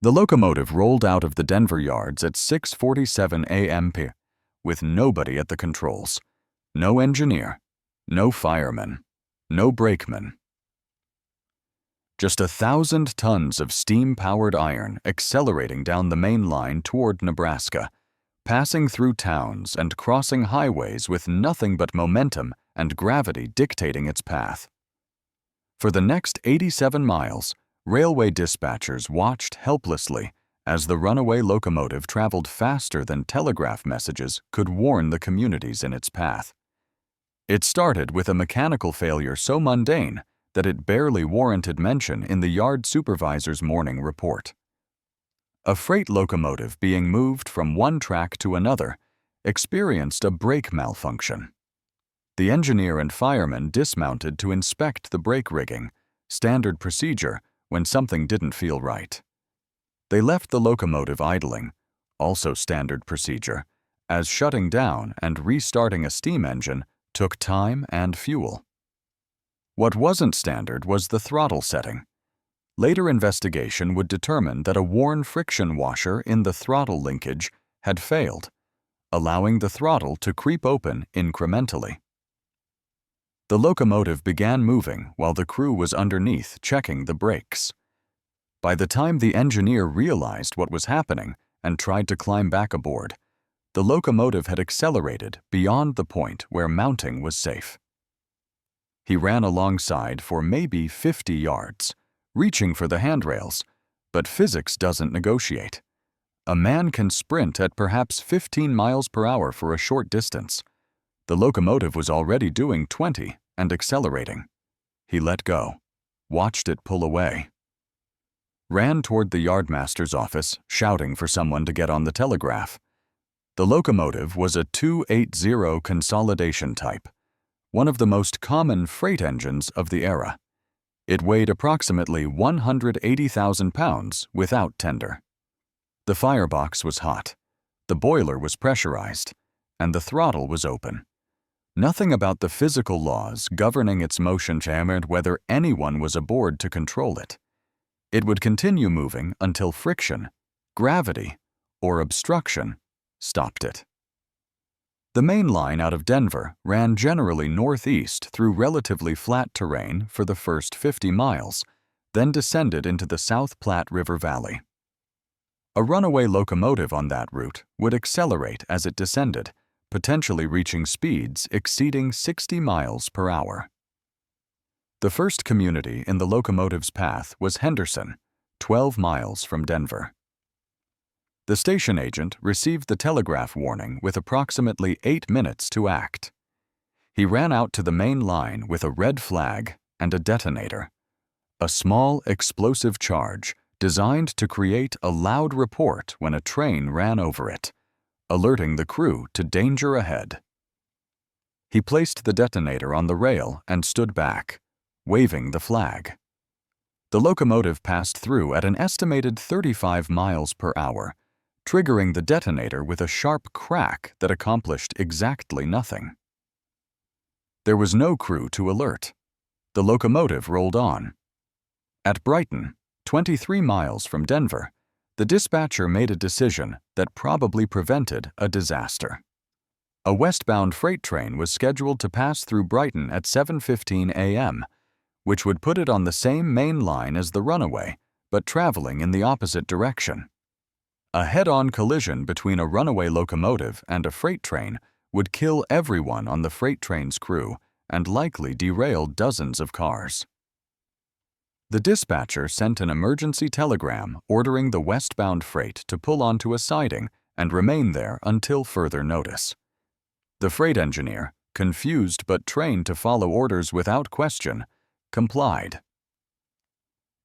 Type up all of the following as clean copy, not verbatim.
The locomotive rolled out of the Denver yards at 6:47 a.m. with nobody at the controls. No engineer, no fireman, no brakeman. Just 1,000 tons of steam-powered iron accelerating down the main line toward Nebraska, passing through towns and crossing highways with nothing but momentum and gravity dictating its path. For the next 87 miles, railway dispatchers watched helplessly as the runaway locomotive traveled faster than telegraph messages could warn the communities in its path. It started with a mechanical failure so mundane that it barely warranted mention in the yard supervisor's morning report. A freight locomotive being moved from one track to another experienced a brake malfunction. The engineer and fireman dismounted to inspect the brake rigging, standard procedure when something didn't feel right. They left the locomotive idling, also standard procedure, as shutting down and restarting a steam engine took time and fuel. What wasn't standard was the throttle setting. Later investigation would determine that a worn friction washer in the throttle linkage had failed, allowing the throttle to creep open incrementally. The locomotive began moving while the crew was underneath checking the brakes. By the time the engineer realized what was happening and tried to climb back aboard, the locomotive had accelerated beyond the point where mounting was safe. He ran alongside for maybe 50 yards, reaching for the handrails, but physics doesn't negotiate. A man can sprint at perhaps 15 miles per hour for a short distance. The locomotive was already doing 20 and accelerating. He let go, watched it pull away, ran toward the yardmaster's office, shouting for someone to get on the telegraph. The locomotive was a 280 consolidation type, one of the most common freight engines of the era. It weighed approximately 180,000 pounds without tender. The firebox was hot, the boiler was pressurized, and the throttle was open. Nothing about the physical laws governing its motion determined whether anyone was aboard to control it. It would continue moving until friction, gravity, or obstruction stopped it. The main line out of Denver ran generally northeast through relatively flat terrain for the first 50 miles, then descended into the South Platte River Valley. A runaway locomotive on that route would accelerate as it descended, potentially reaching speeds exceeding 60 miles per hour. The first community in the locomotive's path was Henderson, 12 miles from Denver. The station agent received the telegraph warning with approximately 8 minutes to act. He ran out to the main line with a red flag and a detonator, a small explosive charge designed to create a loud report when a train ran over it, alerting the crew to danger ahead. He placed the detonator on the rail and stood back, waving the flag. The locomotive passed through at an estimated 35 miles per hour, triggering the detonator with a sharp crack that accomplished exactly nothing. There was no crew to alert. The locomotive rolled on. At Brighton, 23 miles from Denver, the dispatcher made a decision that probably prevented a disaster. A westbound freight train was scheduled to pass through Brighton at 7:15 a.m., which would put it on the same main line as the Runaway, but traveling in the opposite direction. A head-on collision between a runaway locomotive and a freight train would kill everyone on the freight train's crew and likely derail dozens of cars. The dispatcher sent an emergency telegram ordering the westbound freight to pull onto a siding and remain there until further notice. The freight engineer, confused but trained to follow orders without question, complied.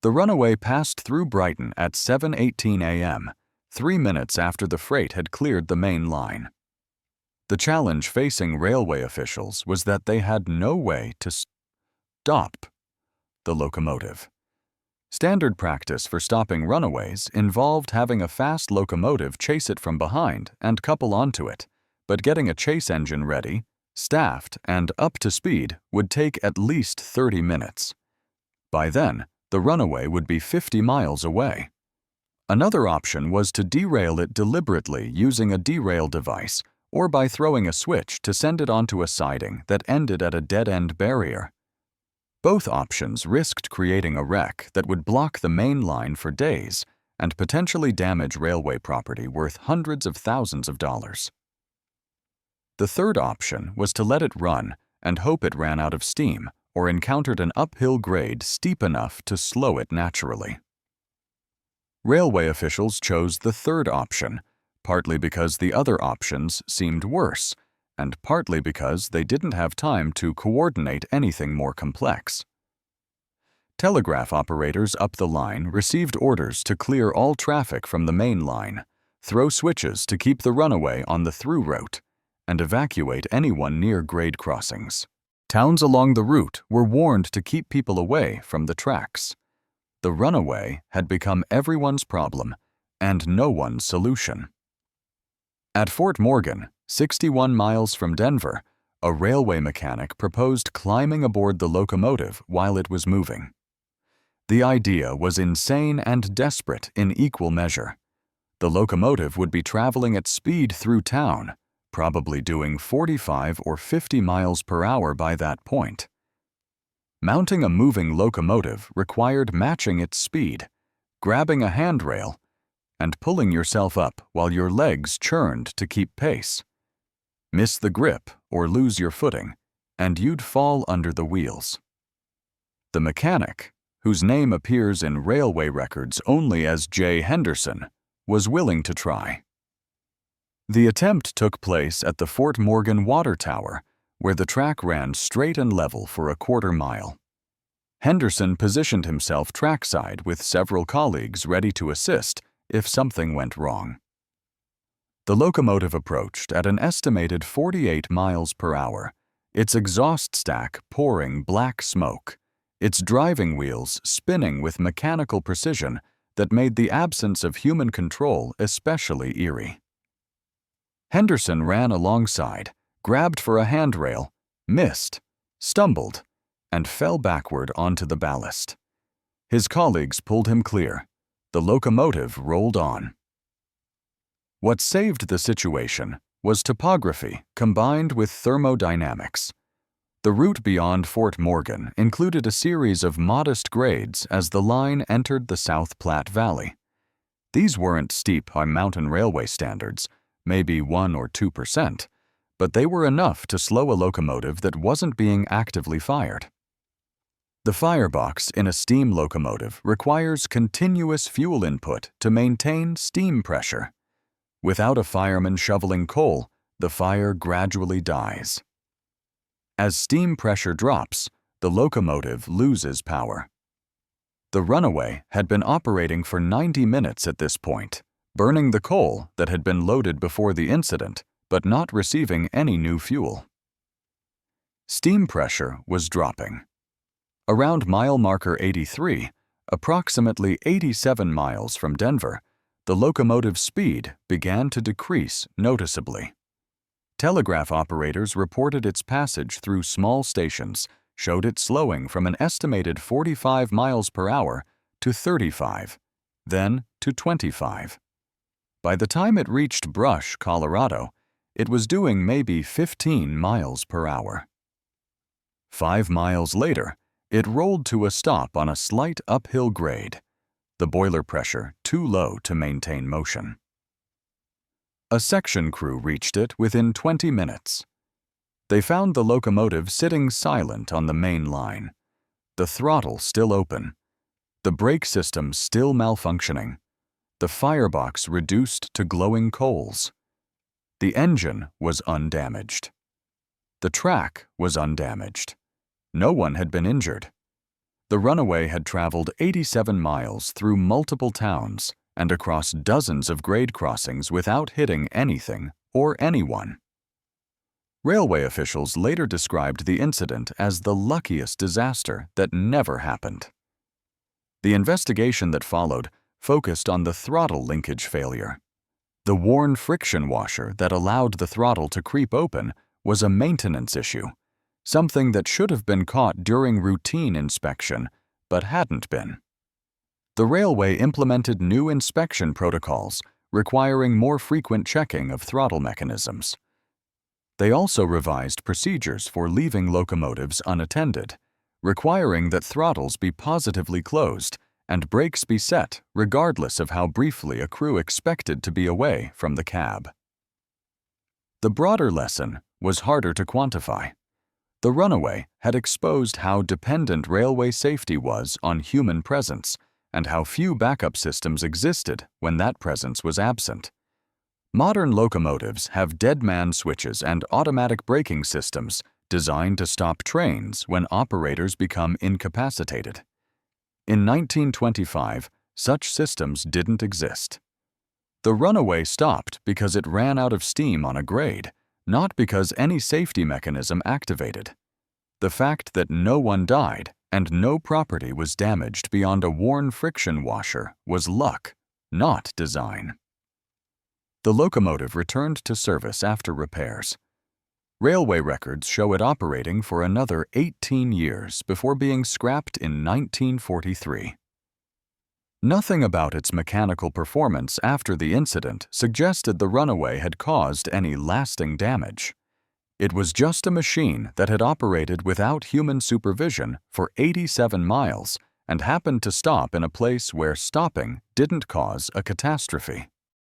The Runaway passed through Brighton at 7:18 a.m., 3 minutes after the freight had cleared the main line. The challenge facing railway officials was that they had no way to stop the locomotive. Standard practice for stopping runaways involved having a fast locomotive chase it from behind and couple onto it, but getting a chase engine ready, staffed, and up to speed would take at least 30 minutes. By then, the Runaway would be 50 miles away. Another option was to derail it deliberately using a derail device or by throwing a switch to send it onto a siding that ended at a dead-end barrier. Both options risked creating a wreck that would block the main line for days and potentially damage railway property worth hundreds of thousands of dollars. The third option was to let it run and hope it ran out of steam or encountered an uphill grade steep enough to slow it naturally. Railway officials chose the third option, partly because the other options seemed worse, and partly because they didn't have time to coordinate anything more complex. Telegraph operators up the line received orders to clear all traffic from the main line, throw switches to keep the runaway on the through route, and evacuate anyone near grade crossings. Towns along the route were warned to keep people away from the tracks. The runaway had become everyone's problem and no one's solution. At Fort Morgan, 61 miles from Denver, a railway mechanic proposed climbing aboard the locomotive while it was moving. The idea was insane and desperate in equal measure. The locomotive would be traveling at speed through town, probably doing 45 or 50 miles per hour by that point. Mounting a moving locomotive required matching its speed, grabbing a handrail, and pulling yourself up while your legs churned to keep pace. Miss the grip or lose your footing, and you'd fall under the wheels. The mechanic, whose name appears in railway records only as J. Henderson, was willing to try. The attempt took place at the Fort Morgan Water Tower, where the track ran straight and level for a quarter mile. Henderson positioned himself trackside with several colleagues ready to assist if something went wrong. The locomotive approached at an estimated 48 miles per hour, its exhaust stack pouring black smoke, its driving wheels spinning with mechanical precision that made the absence of human control especially eerie. Henderson ran alongside, grabbed for a handrail, missed, stumbled, and fell backward onto the ballast. His colleagues pulled him clear. The locomotive rolled on. What saved the situation was topography combined with thermodynamics. The route beyond Fort Morgan included a series of modest grades as the line entered the South Platte Valley. These weren't steep by mountain railway standards, maybe 1 or 2%, but they were enough to slow a locomotive that wasn't being actively fired. The firebox in a steam locomotive requires continuous fuel input to maintain steam pressure. Without a fireman shoveling coal, the fire gradually dies. As steam pressure drops, the locomotive loses power. The Runaway had been operating for 90 minutes at this point, burning the coal that had been loaded before the incident, but not receiving any new fuel. Steam pressure was dropping. Around mile marker 83, approximately 87 miles from Denver, the locomotive's speed began to decrease noticeably. Telegraph operators reported its passage through small stations showed it slowing from an estimated 45 miles per hour to 35, then to 25. By the time it reached Brush, Colorado, it was doing maybe 15 miles per hour. 5 miles later, it rolled to a stop on a slight uphill grade, the boiler pressure too low to maintain motion. A section crew reached it within 20 minutes. They found the locomotive sitting silent on the main line, the throttle still open, the brake system still malfunctioning, the firebox reduced to glowing coals. The engine was undamaged. The track was undamaged. No one had been injured. The Runaway had traveled 87 miles through multiple towns and across dozens of grade crossings without hitting anything or anyone. Railway officials later described the incident as the luckiest disaster that never happened. The investigation that followed focused on the throttle linkage failure. The worn friction washer that allowed the throttle to creep open was a maintenance issue, something that should have been caught during routine inspection, but hadn't been. The railway implemented new inspection protocols requiring more frequent checking of throttle mechanisms. They also revised procedures for leaving locomotives unattended, requiring that throttles be positively closed and brakes be set regardless of how briefly a crew expected to be away from the cab. The broader lesson was harder to quantify. The Runaway had exposed how dependent railway safety was on human presence and how few backup systems existed when that presence was absent. Modern locomotives have deadman switches and automatic braking systems designed to stop trains when operators become incapacitated. In 1925, such systems didn't exist. The Runaway stopped because it ran out of steam on a grade, not because any safety mechanism activated. The fact that no one died and no property was damaged beyond a worn friction washer was luck, not design. The locomotive returned to service after repairs. Railway records show it operating for another 18 years before being scrapped in 1943. Nothing about its mechanical performance after the incident suggested the Runaway had caused any lasting damage. It was just a machine that had operated without human supervision for 87 miles and happened to stop in a place where stopping didn't cause a catastrophe.